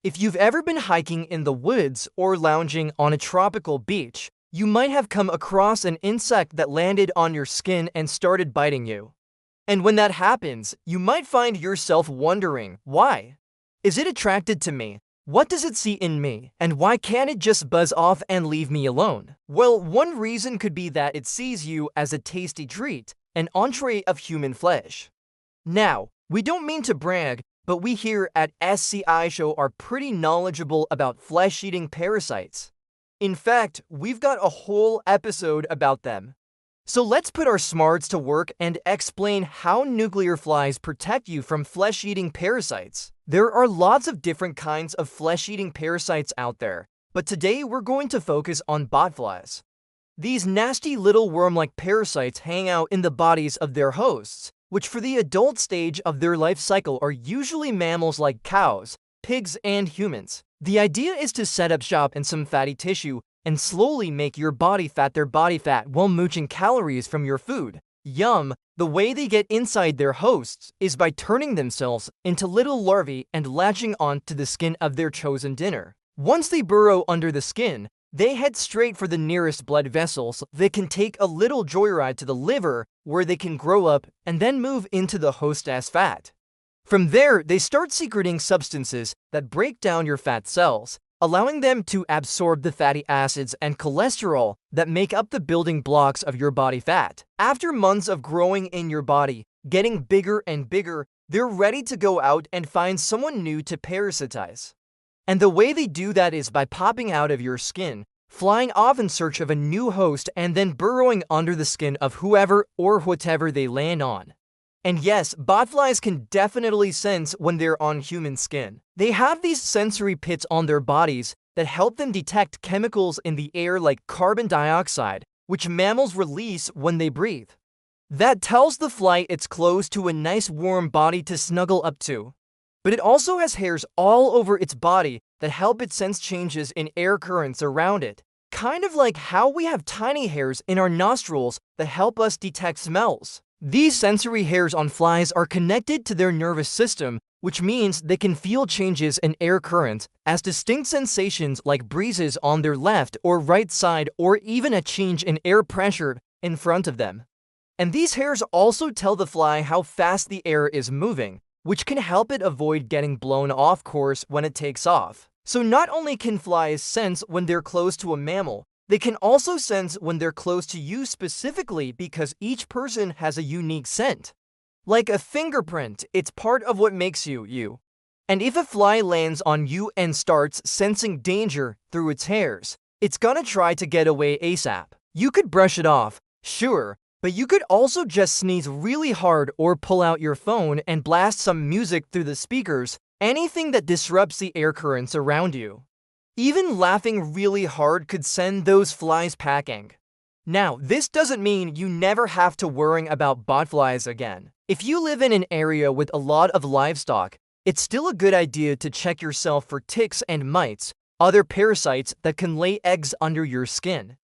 If you've ever been hiking in the woods or lounging on a tropical beach, you might have come across an insect that landed on your skin and started biting you. And when that happens, you might find yourself wondering, why? Is it attracted to me? What does it see in me? And why can't it just buzz off and leave me alone? Well, one reason could be that it sees you as a tasty treat, an entree of human flesh. Now, we don't mean to brag, but we here at SCI Show are pretty knowledgeable about flesh-eating parasites. In fact, we've got a whole episode about them. So let's put our smarts to work and explain how nuclear flies protect you from flesh-eating parasites. There are lots of different kinds of flesh-eating parasites out there, but today we're going to focus on botflies. These nasty little worm-like parasites hang out in the bodies of their hosts, which for the adult stage of their life cycle are usually mammals like cows, pigs, and humans. The idea is to set up shop in some fatty tissue and slowly make your body fat their body fat while mooching calories from your food. Yum! The way they get inside their hosts is by turning themselves into little larvae and latching onto the skin of their chosen dinner. Once they burrow under the skin, they head straight for the nearest blood vessels. They can take a little joyride to the liver, where they can grow up and then move into the host as fat. From there, they start secreting substances that break down your fat cells, allowing them to absorb the fatty acids and cholesterol that make up the building blocks of your body fat. After months of growing in your body, getting bigger and bigger, they're ready to go out and find someone new to parasitize. And the way they do that is by popping out of your skin, flying off in search of a new host, and then burrowing under the skin of whoever or whatever they land on. And yes, botflies can definitely sense when they're on human skin. They have these sensory pits on their bodies that help them detect chemicals in the air like carbon dioxide, which mammals release when they breathe. That tells the fly it's close to a nice warm body to snuggle up to. But it also has hairs all over its body that help it sense changes in air currents around it. Kind of like how we have tiny hairs in our nostrils that help us detect smells. These sensory hairs on flies are connected to their nervous system, which means they can feel changes in air currents as distinct sensations like breezes on their left or right side, or even a change in air pressure in front of them. And these hairs also tell the fly how fast the air is moving, which can help it avoid getting blown off course when it takes off. So not only can flies sense when they're close to a mammal, they can also sense when they're close to you specifically, because each person has a unique scent. Like a fingerprint, it's part of what makes you, you. And if a fly lands on you and starts sensing danger through its hairs, it's gonna try to get away ASAP. You could brush it off, sure, but you could also just sneeze really hard or pull out your phone and blast some music through the speakers, anything that disrupts the air currents around you. Even laughing really hard could send those flies packing. Now, this doesn't mean you never have to worry about botflies again. If you live in an area with a lot of livestock, it's still a good idea to check yourself for ticks and mites, other parasites that can lay eggs under your skin.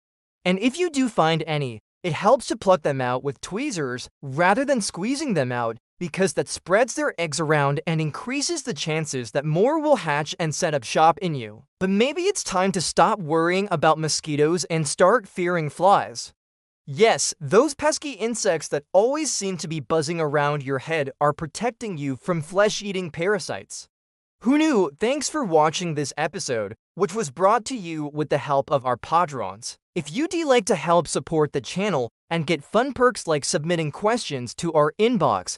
And if you do find any, it helps to pluck them out with tweezers rather than squeezing them out, because that spreads their eggs around and increases the chances that more will hatch and set up shop in you. But maybe it's time to stop worrying about mosquitoes and start fearing flies. Yes, those pesky insects that always seem to be buzzing around your head are protecting you from flesh-eating parasites. Who knew? Thanks for watching this episode, which was brought to you with the help of our patrons. If you'd like to help support the channel and get fun perks like submitting questions to our inbox,